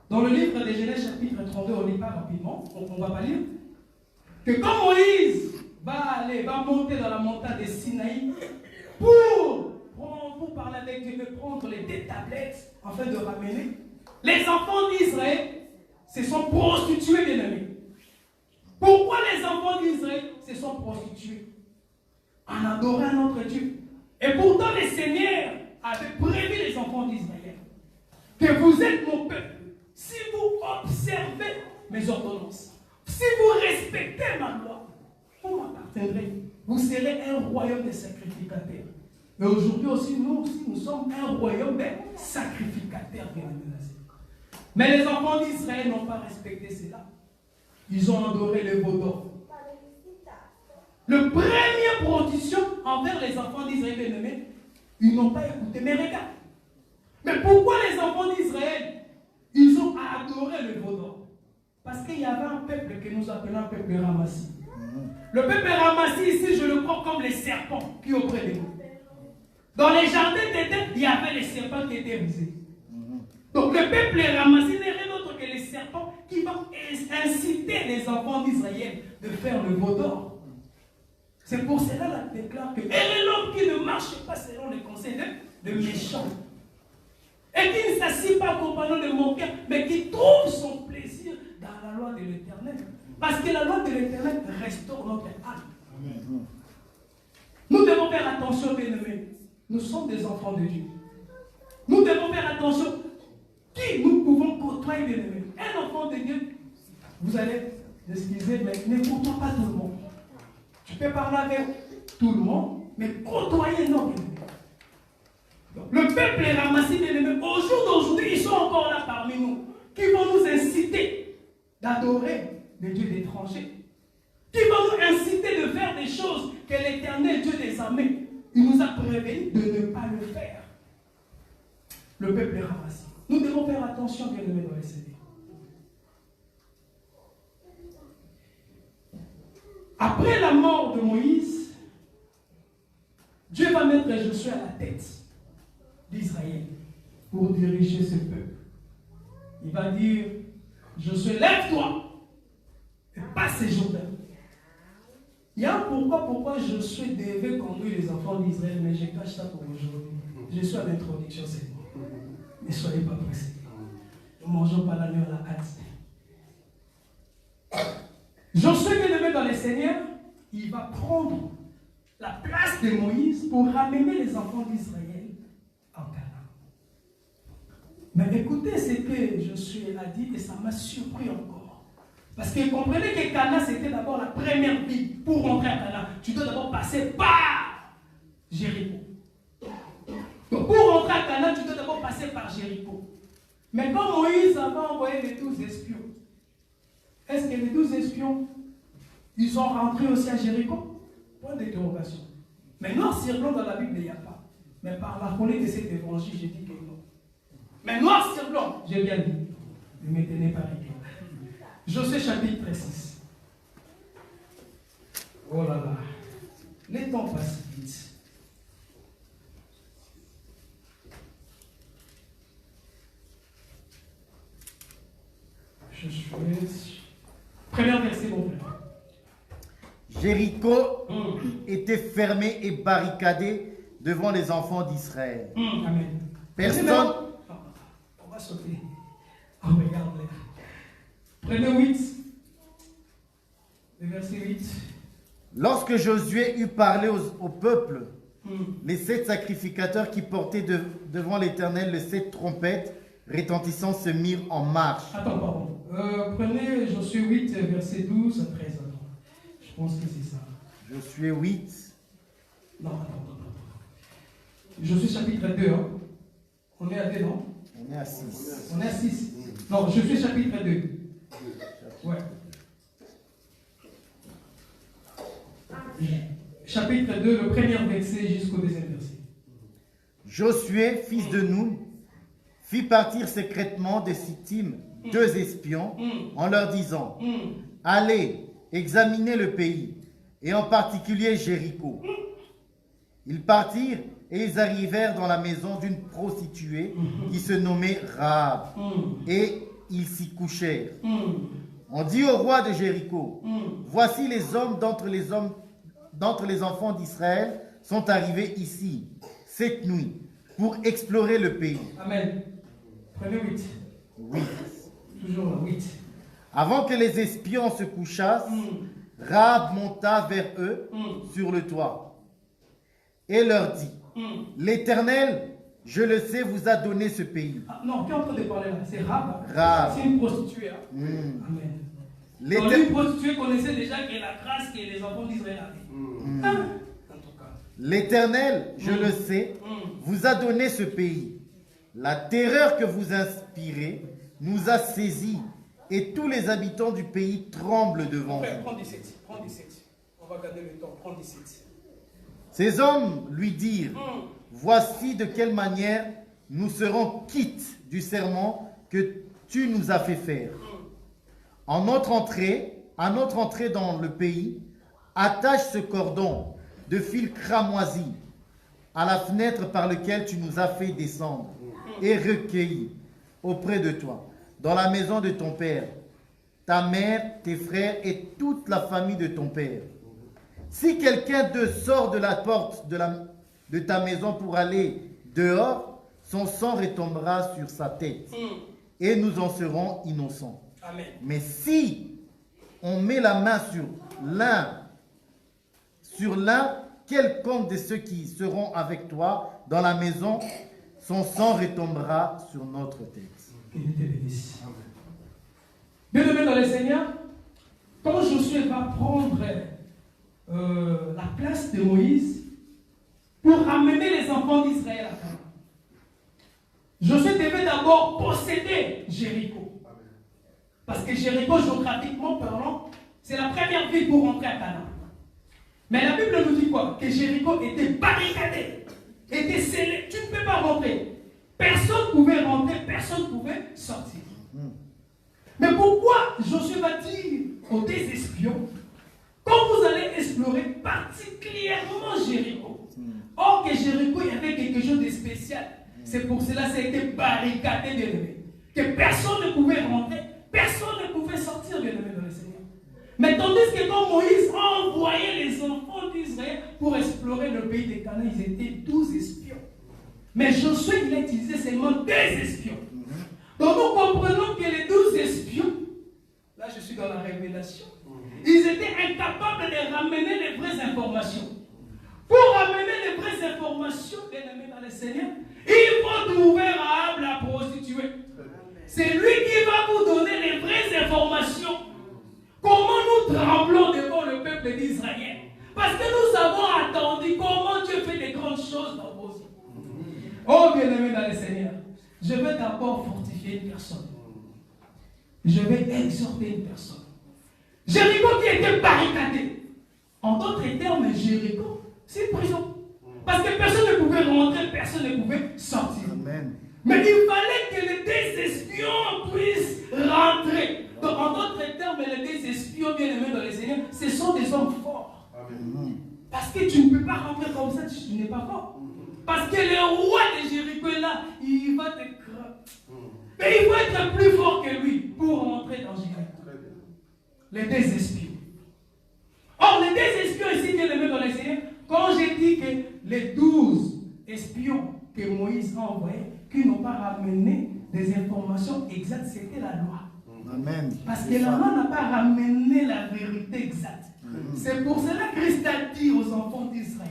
[SPEAKER 2] dans le livre de Genèse chapitre 32, on ne lit pas rapidement, on ne va pas lire, que quand Moïse va monter dans la montagne de Sinaï pour parler avec Dieu, de prendre les 2 tablettes afin de ramener, les enfants d'Israël se sont prostitués, bien aimés. Pourquoi les enfants d'Israël se sont prostitués? En adorant un autre Dieu. Et pourtant le Seigneur avait prévu les enfants d'Israël que vous êtes mon peuple si vous observez mes ordonnances, si vous respectez ma loi, vous m'appartiendrez. Vous serez un royaume de sacrificateurs. Et aujourd'hui aussi, nous sommes un royaume de sacrificateurs. Mais les enfants d'Israël n'ont pas respecté cela. Ils ont adoré le veau d'or. Le premier prostitution envers les enfants d'Israël, bien-aimés, ils n'ont pas écouté. Mais regarde. Mais pourquoi les enfants d'Israël, ils ont adoré le veau d'or? Parce qu'il y avait un peuple que nous appelons un peuple ramassis. Le peuple ramassis ici, je le prends comme les serpents qui auprès de nous. Dans les jardins d'Éden, il y avait les serpents qui étaient risés. Donc le peuple ramassis n'est rien d'autre que les serpents qui vont inciter les enfants d'Israël de faire le veau d'or. C'est pour cela qu'il déclare que l'homme qui ne marche pas selon les conseils de méchants et qui ne s'assied pas compagnon de mon cœur, mais qui trouve son plaisir dans la loi de l'Éternel. Parce que la loi de l'Éternel restaure notre âme. Amen. Nous devons faire attention, bien-aimés. Nous sommes des enfants de Dieu. Nous devons faire attention qui nous pouvons côtoyer, bien-aimés. Un enfant de Dieu, vous allez l'excuser, mais ne côtoie pas tout le monde. Tu peux parler avec tout le monde, mais côtoyer non, bien-aimés. Le peuple est ramassé, bien-aimés. Au jour d'aujourd'hui, ils sont encore là parmi nous, qui vont nous inciter d'adorer des dieux d'étrangers, qui incité de faire des choses que l'Éternel Dieu des armées, il nous a prévenu de ne pas le faire. Le peuple est ramassé. Nous devons faire attention, bien-aimés dans les Seigneurs. Après la mort de Moïse, Dieu va mettre Josué à la tête d'Israël pour diriger ce peuple. Il va dire, Josué, lève-toi et passe ces Jourdain. Il y a un pourquoi Josué devait conduire les enfants d'Israël, mais je cache ça pour aujourd'hui. Je suis à l'introduction, c'est bon. Ne soyez pas pressés. Nous ne mangeons pas la nuit à la hâte. Josué, bien-aimé dans les Seigneurs, il va prendre la place de Moïse pour ramener les enfants d'Israël en Canaan. Mais écoutez ce que Josué a dit et ça m'a surpris encore. Parce que comprenez que Canaan c'était d'abord la première ville. Pour rentrer à Canaan, tu dois d'abord passer par Jéricho. Donc pour rentrer à Canaan, tu dois d'abord passer par Jéricho. Mais quand Moïse avait envoyé les 12 espions, est-ce que les 12 espions, ils sont rentrés aussi à Jéricho? Point d'interrogation. Mais noir sur blanc dans la Bible, il n'y a pas. Mais par la folie de cet évangile, j'ai dit que non. Mais noir sur blanc, j'ai bien dit. Ne me tenez pas rigueur. Josué chapitre 6. Oh là là. Les temps passent vite. Premier verset, mon frère.
[SPEAKER 3] Jéricho était fermé et barricadé devant les enfants d'Israël.
[SPEAKER 2] Amen.
[SPEAKER 3] Personne.
[SPEAKER 2] On va sauter. On regarde là. Prenez 8. Le verset 8.
[SPEAKER 3] Lorsque Josué eut parlé au peuple, les 7 sacrificateurs qui portaient devant l'Éternel les 7 trompettes retentissant se mirent en marche.
[SPEAKER 2] Attends, pardon. Prenez Josué 8, verset 12 à 13. Je pense que c'est ça.
[SPEAKER 3] Josué 8.
[SPEAKER 2] Non, attends. Josué chapitre 2. Hein. On est à 2, non?
[SPEAKER 3] On est à 6.
[SPEAKER 2] On est à 6. Non, Josué chapitre 2. Ouais. Chapitre 2, le premier verset jusqu'au deuxième verset.
[SPEAKER 3] Josué, fils de Nun, fit partir secrètement de Sittim 2 espions en leur disant, allez, examinez le pays, et en particulier Jéricho. Ils partirent et ils arrivèrent dans la maison d'une prostituée qui se nommait Rahab, et ils s'y couchèrent. On dit au roi de Jéricho, voici les hommes d'entre les enfants d'Israël sont arrivés ici, cette nuit, pour explorer le pays.
[SPEAKER 2] Amen. Prenez 8.
[SPEAKER 3] 8.
[SPEAKER 2] Toujours là, 8.
[SPEAKER 3] Avant que les espions se couchassent, Rahab monta vers eux sur le toit et leur dit, l'Éternel, je le sais, vous a donné ce pays.
[SPEAKER 2] Ah, non, qui est en train de parler là? C'est Rahab.
[SPEAKER 3] Rahab.
[SPEAKER 2] C'est une prostituée. Hein? Amen. Donc, une prostituée connaissait déjà que la grâce que les enfants d'Israël avaient. En tout cas.
[SPEAKER 3] L'Éternel, je le sais, vous a donné ce pays. La terreur que vous inspirez nous a saisis et tous les habitants du pays tremblent devant vous.
[SPEAKER 2] Prends 17. On va garder le temps. Prends 17.
[SPEAKER 3] Ces hommes lui dirent, voici de quelle manière nous serons quittes du serment que tu nous as fait faire. À notre entrée dans le pays, attache ce cordon de fil cramoisi à la fenêtre par laquelle tu nous as fait descendre et recueillir auprès de toi, dans la maison de ton père, ta mère, tes frères et toute la famille de ton père. Si quelqu'un d'eux sort de la porte de ta maison pour aller dehors, son sang retombera sur sa tête et nous en serons innocents.
[SPEAKER 2] Amen.
[SPEAKER 3] Mais si on met la main sur l'un quelconque de ceux qui seront avec toi dans la maison, son sang retombera sur notre tête.
[SPEAKER 2] Qu'il te bénisse. Bien-aimés dans le Seigneur, quand Josué va prendre la place de Moïse pour ramener les enfants d'Israël à Canaan, Josué devait d'abord posséder Jéricho. Parce que Jéricho, géographiquement parlant, c'est la première ville pour rentrer à Canaan. Mais la Bible nous dit quoi? Que Jéricho était barricadé, était scellé. Tu ne peux pas rentrer. Personne ne pouvait rentrer, personne ne pouvait sortir. Mais pourquoi Josué va dire aux deux espions, quand vous allez explorer particulièrement Jéricho, or que Jéricho, il y avait quelque chose de spécial. C'est pour cela que ça a été barricadé, bien aimé. Que personne ne pouvait rentrer, personne ne pouvait sortir, bien aimé, dans le Seigneur. Mais tandis que quand Moïse a envoyé les enfants d'Israël pour explorer le pays des Canaan, ils étaient 12 espions. Mais Josué, il a utilisé seulement 2 espions. Donc nous comprenons que les 12 espions, là je suis dans la révélation, ils étaient incapables de ramener les vraies informations. Pour ramener les vraies informations, bien aimé dans le Seigneur, il faut trouver Rahab la prostituée. C'est lui qui va vous donner les vraies informations. Comment nous tremblons devant le peuple d'Israël? Parce que nous avons attendu comment Dieu fait des grandes choses dans vos vies. Oh bien-aimé dans le Seigneur, je vais d'abord fortifier une personne. Je vais exhorter une personne. Jéricho qui était barricadé. En d'autres termes, Jéricho, c'est une prison. Parce que personne ne pouvait rentrer, personne ne pouvait sortir. Amen. Mais il fallait que les 2 espions puissent rentrer. Donc, en d'autres termes, les 2 espions bien-aimés dans le Seigneur, ce sont des hommes forts. Amen. Parce que tu ne peux pas rentrer comme ça, tu n'es pas fort. Parce que le roi de Jéricho est là, il va te craindre. Mais il faut être plus fort que lui pour rentrer dans Jéricho. Les 2 espions. Or, les 2 espions ici, bien-aimés dans le Seigneur, quand j'ai dit que les 12 espions que Moïse a envoyés, qui n'ont pas ramené des informations exactes, c'était la loi. Amen. Parce que la loi n'a pas ramené la vérité exacte. C'est pour cela que Christ a dit aux enfants d'Israël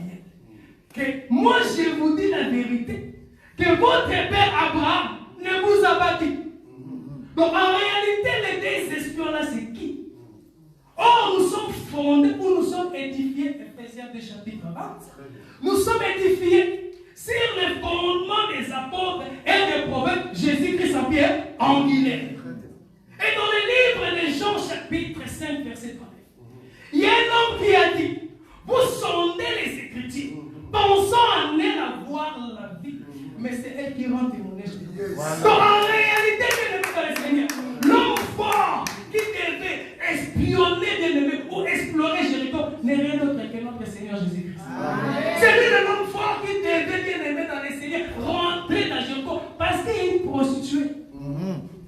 [SPEAKER 2] que moi je vous dis la vérité, que votre père Abraham ne vous a pas dit. Donc en réalité, les 2 espions-là, c'est qui? Or, nous sommes fondés ou nous sommes édifiés, Ephésiens 2 chapitre 20, nous sommes édifiés sur le fondement des apôtres et des prophètes, Jésus-Christ en pierre angulaire. Et dans le livre de Jean chapitre 5 verset 39, il y a un homme qui a dit, vous sondez les Écritures, pensant en elle avoir la vie, mais c'est elle qui rend témoignage de Dieu. Donc en réalité, bien-aimé dans le Seigneur, l'homme fort qui devait espionner, bien-aimé, ou explorer Jéricho, n'est rien d'autre que notre Seigneur Jésus-Christ. C'est lui l'homme fort qui devait, bien-aimé dans le Seigneur, rentrer dans Jéricho, parce qu'il y a une prostituée.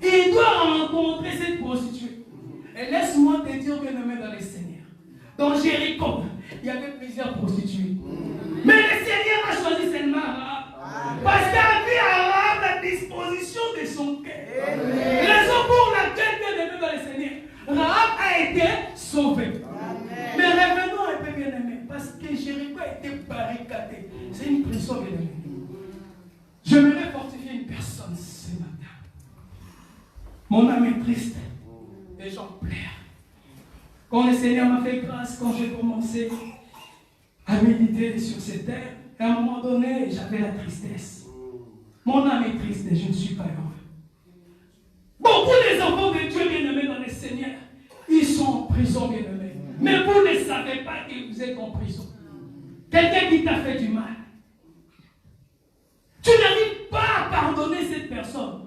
[SPEAKER 2] Il doit rencontrer cette prostituée. Et laisse-moi te dire, bien-aimé dans le Seigneur, dans Jéricho, il y avait plusieurs prostituées. Mais le Seigneur a choisi seulement Rahab. Parce qu'il avait à Rahab la disposition de son cœur. Raison pour laquelle, bien-aimé dans le Seigneur, Rahab a été sauvé. Mais revenons un peu, bien-aimé, parce que Jéricho a été barricadé. C'est une prison, bien-aimé. J'aimerais fortifier une personne ce matin. Mon âme est triste et j'en pleure. Quand le Seigneur m'a fait grâce, quand j'ai commencé à méditer sur ces terres, à un moment donné, j'avais la tristesse. Mon âme est triste et je ne suis pas heureux. Beaucoup des enfants de Dieu bien-aimés dans le Seigneur, ils sont en prison, bien-aimés. Mais vous ne savez pas que vous êtes en prison. Quelqu'un qui t'a fait du mal. Tu n'arrives pas à pardonner cette personne.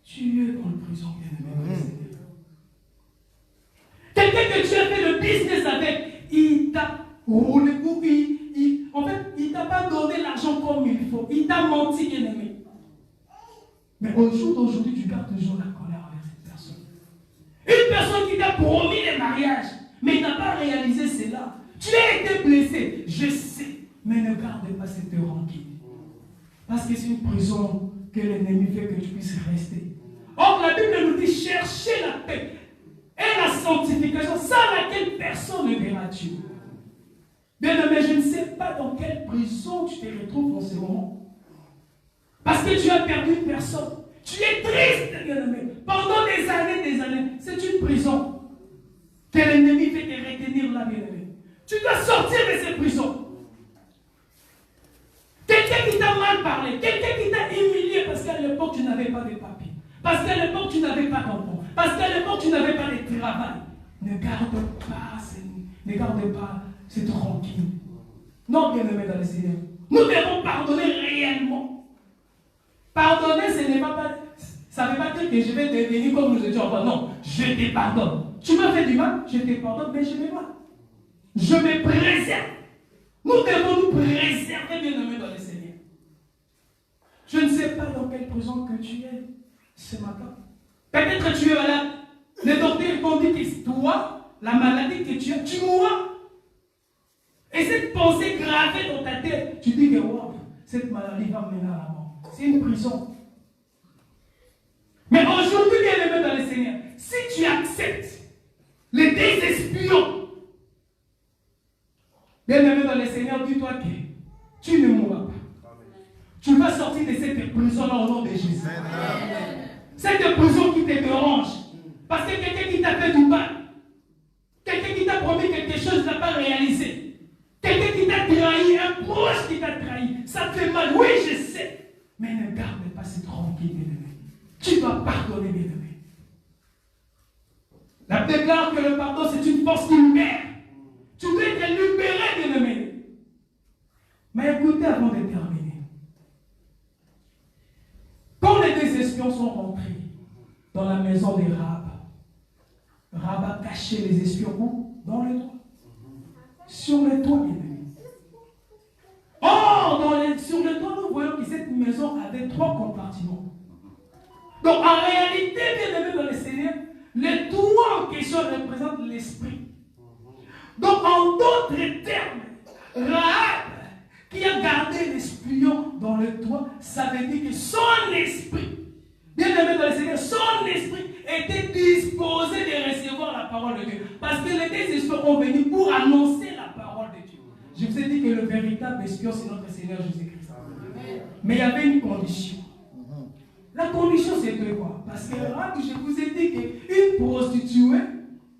[SPEAKER 2] Tu es en prison, bien-aimé dans le Seigneur. Quelqu'un que tu as fait le business avec, il t'a roulé, ou en fait, il t'a pas donné l'argent comme il faut. Il t'a menti, bien-aimé. Mais au jour d'aujourd'hui, tu gardes toujours la colère avec cette personne. Une personne qui t'a promis le mariage, mais il n'a pas réalisé cela. Tu as été blessé, je sais, mais ne garde pas cette rancune. Parce que c'est une prison que l'ennemi fait que tu puisses rester. Or, la Bible nous dit chercher la paix et la sanctification, sans laquelle personne ne verra Dieu. Bien-aimé, je ne sais pas dans quelle prison tu te retrouves en ce moment. Parce que tu as perdu une personne. Tu es triste, bien-aimé. Pendant des années, c'est une prison que l'ennemi fait te retenir là, bien-aimé. Tu dois sortir de cette prison. Quelqu'un qui t'a mal parlé, quelqu'un qui t'a humilié parce qu'à l'époque tu n'avais pas de papier, parce qu'à l'époque tu n'avais pas d'enfant, parce qu'à l'époque tu n'avais pas de travail. Ne garde pas c'est tranquille. Non, bien-aimés dans le Seigneur. Nous devons pardonner réellement. Pardonner, ça ne veut pas dire que je vais devenir comme nous étions avant. Non, je te pardonne. Tu m'as fait du mal, je te pardonne, mais je me vois. Je me préserve. Nous devons nous préserver, bien-aimés dans le Seigneur. Je ne sais pas dans quelle prison que tu es ce matin. Peut-être que tu es malade. Les docteurs t'ont dit que toi, la maladie que tu as, tu mourras. Et cette pensée gravée dans ta tête, tu dis que wow, cette maladie va me mener à la mort. C'est une prison. Mais aujourd'hui, bien-aimé dans le Seigneur, si tu acceptes les désespions, bien-aimé dans le Seigneur, dis-toi que tu ne mourras pas. Tu vas sortir de cette prison-là au nom de Jésus. Cette prison qui te dérange. Parce que quelqu'un qui t'a fait du mal, quelqu'un qui t'a promis quelque chose n'a pas réalisé, quelqu'un qui t'a trahi, un proche qui t'a trahi, ça te fait mal, oui je sais, mais ne garde pas cette tranquille, bien-aimé. Tu dois pardonner, bien-aimé. La Bible déclare que le pardon c'est une force qui libère. Tu dois être libéré, bien-aimé. Mais écoutez avant de terminer. Quand les deux espions sont rentrés dans la maison des Rahab, Rahab a caché les espions où? Dans les toits. Sur les toits, bien-aimé. Or, sur les toits, nous voyons que cette maison avait 3 compartiments. Donc, en réalité, bien-aimé dans le Seigneur, les toits en question représentent l'esprit. Donc, en d'autres termes, Rahab, qui a gardé l'espion dans le toit, ça veut dire que son esprit, bien-aimé dans le Seigneur, son esprit était disposé de recevoir la parole de Dieu. Parce que les deux espions ont venu pour annoncer la parole de Dieu. Je vous ai dit que le véritable espion, c'est notre Seigneur Jésus-Christ. Mais il y avait une condition. La condition, c'était quoi? Parce que je vous ai dit qu'une prostituée,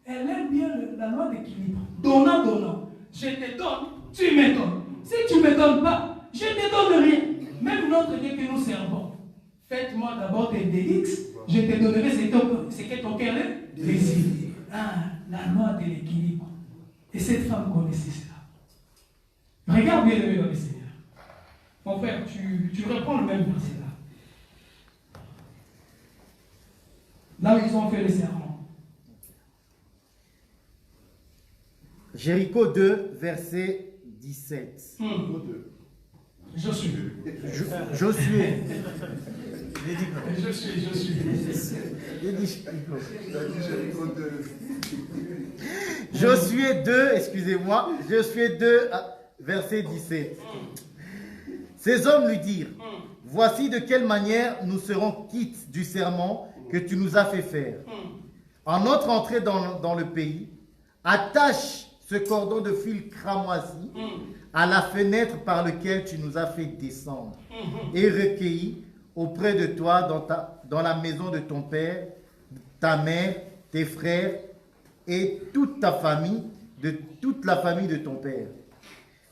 [SPEAKER 2] elle aime bien la loi d'équilibre. Donnant, donnant. Je te donne, tu me donnes. Si tu ne me donnes pas, je ne te donne rien. Même notre Dieu que nous servons. Faites-moi d'abord tes DX, je te donnerai ce que ton cœur désire. Ah, la loi de l'équilibre. Et cette femme connaissait cela. Regarde bien le dans le Seigneur. Mon frère, tu reprends le même verset là. Là où ils ont fait le serment.
[SPEAKER 3] Jéricho 2, verset 17.
[SPEAKER 2] Josué.
[SPEAKER 3] Josué. Josué 2, excusez-moi. Josué 2, verset 17. Ces hommes lui dirent, voici de quelle manière nous serons quittes du serment que tu nous as fait faire. En notre entrée dans le pays, attache ce cordon de fil cramoisi à la fenêtre par laquelle tu nous as fait descendre et recueillis auprès de toi dans la maison de ton père, ta mère, tes frères et toute ta famille, de toute la famille de ton père.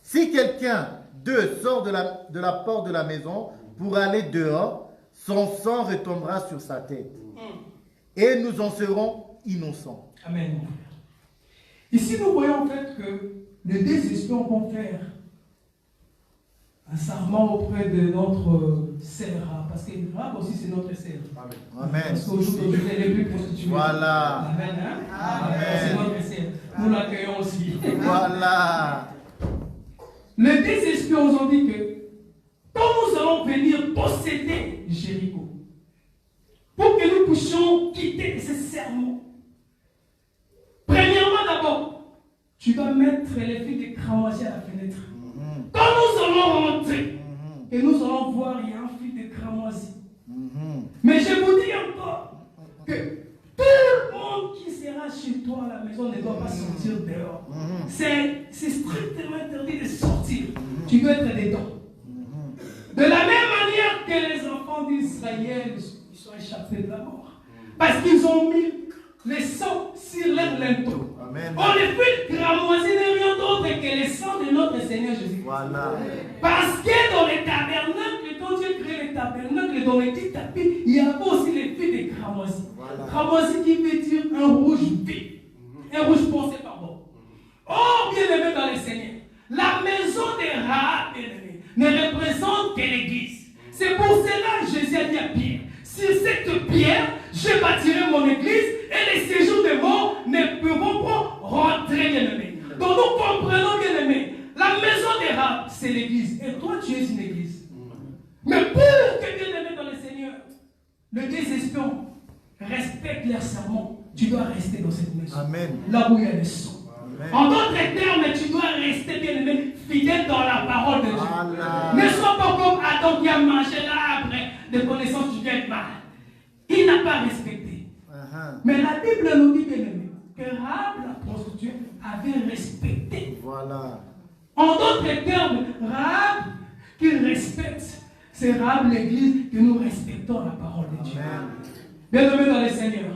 [SPEAKER 3] Si quelqu'un d'eux sort de la porte de la maison pour aller dehors, son sang retombera sur sa tête et nous en serons innocents.
[SPEAKER 2] Amen, mon frère. Ici, nous voyons en fait que les deux espions vont faire un serment auprès de notre sœur, parce que Rahab aussi c'est notre sœur.
[SPEAKER 3] Amen.
[SPEAKER 2] Parce qu'aujourd'hui, elle est plus prostituée.
[SPEAKER 3] Voilà.
[SPEAKER 2] Amen. Hein?
[SPEAKER 3] Amen.
[SPEAKER 2] C'est notre sœur. Nous l'accueillons aussi.
[SPEAKER 3] Voilà.
[SPEAKER 2] Les deux espions ont dit que quand nous allons venir posséder Jéricho, pour que nous puissions quitter ce serment, premièrement d'abord, tu dois mettre les fils de cramoisi à la fenêtre. Quand nous allons rentrer, et nous allons voir, il y a un fil de cramoisi. Mais je vous dis encore que tout le monde qui sera chez toi à la maison ne doit pas sortir dehors. C'est strictement interdit de sortir. Tu dois être dedans. De la même manière que les enfants d'Israël, ils sont échappés de la mort. Parce qu'ils ont mis le sang sur leur linteau. On les fait cramoisi de rien d'autre que le sang de notre Seigneur Jésus.
[SPEAKER 3] Voilà.
[SPEAKER 2] Parce que dans les tabernacles, quand Dieu crée les tabernacles, dans les petits tapis, il y a aussi les fils de cramoisi. Cramoisi qui veut dire un rouge vif. Un rouge foncé, pardon. Oh, bien aimé dans les Seigneurs. maison de Rahab, bien-aimé, ne représente que l'église. C'est pour cela que Jésus a dit à Pierre, sur cette pierre, je bâtirai mon église et les séjours des morts ne pourront pas rentrer, bien-aimé. Donc nous comprenons, bien-aimé, la maison de Rahab, c'est l'église. Et toi, tu es une église. Mais pour que, bien-aimé dans le Seigneur, le désespoir respecte leurs serments, tu dois rester dans cette maison.
[SPEAKER 3] Amen.
[SPEAKER 2] Là où il y a le sang. En d'autres termes, tu dois rester, bien-aimé, fidèle dans la parole de Dieu.
[SPEAKER 3] Voilà.
[SPEAKER 2] Ne sois pas comme Adam qui a mangé l'arbre de connaissance du bien et du mal. Il n'a pas respecté. Mais la Bible nous dit, bien-aimé, que Rahab, la prostituée, avait respecté.
[SPEAKER 3] Voilà.
[SPEAKER 2] En d'autres termes, Rahab qui respecte, c'est Rahab l'église que nous respectons la parole de Dieu. Bien-aimé dans le Seigneur,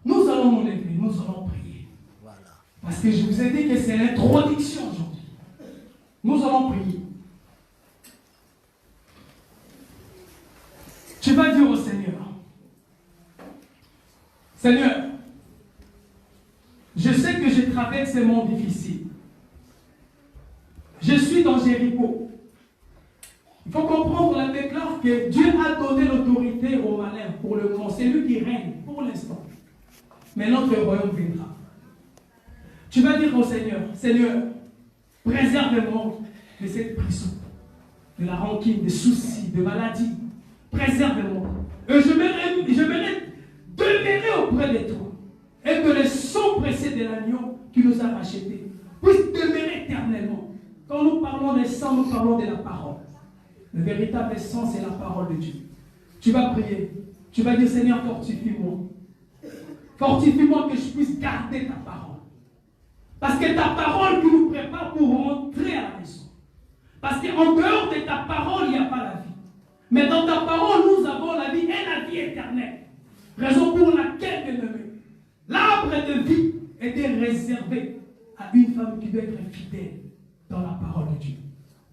[SPEAKER 2] nous allons nous lever, nous allons prier.
[SPEAKER 3] Voilà.
[SPEAKER 2] Parce que je vous ai dit que c'est l'introduction aujourd'hui. Nous allons prier. Tu vas dire au Seigneur, Seigneur, je sais que je traverse ces mondes difficiles. Je suis dans Jéricho. Il faut comprendre la déclare que Dieu a donné l'autorité au malin pour le moment. C'est lui qui règne pour l'instant. Mais notre royaume viendra. Tu vas dire au Seigneur, Seigneur, préserve-moi de cette prison, de la rancune, des soucis, de maladies. Préserve-moi. Et je m'aimerais demeurer auprès de toi. Et que le sang précieux de l'agneau qui nous a rachetés puisse demeurer éternellement. Quand nous parlons des sang, nous parlons de la parole. Le véritable sang, c'est la parole de Dieu. Tu vas prier. Tu vas dire, Seigneur, fortifie-moi. Fortifie-moi que je puisse garder ta parole. Parce que ta parole qui nous prépare pour rentrer à la maison. Parce qu'en dehors de ta parole, il n'y a pas la vie. Mais dans ta parole, nous avons la vie et la vie éternelle. Raison pour laquelle, bien-aimé, l'arbre de vie était réservé à une femme qui doit être fidèle dans la parole de Dieu.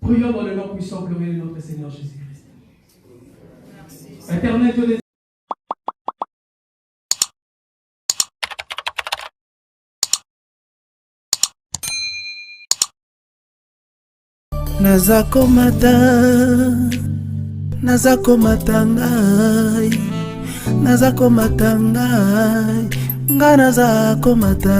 [SPEAKER 2] Prions dans le nom puissant, glorieux de notre Seigneur Jésus-Christ. Éternel Dieu des
[SPEAKER 4] nazakomata ngai nazakomata ngai nga nazakomata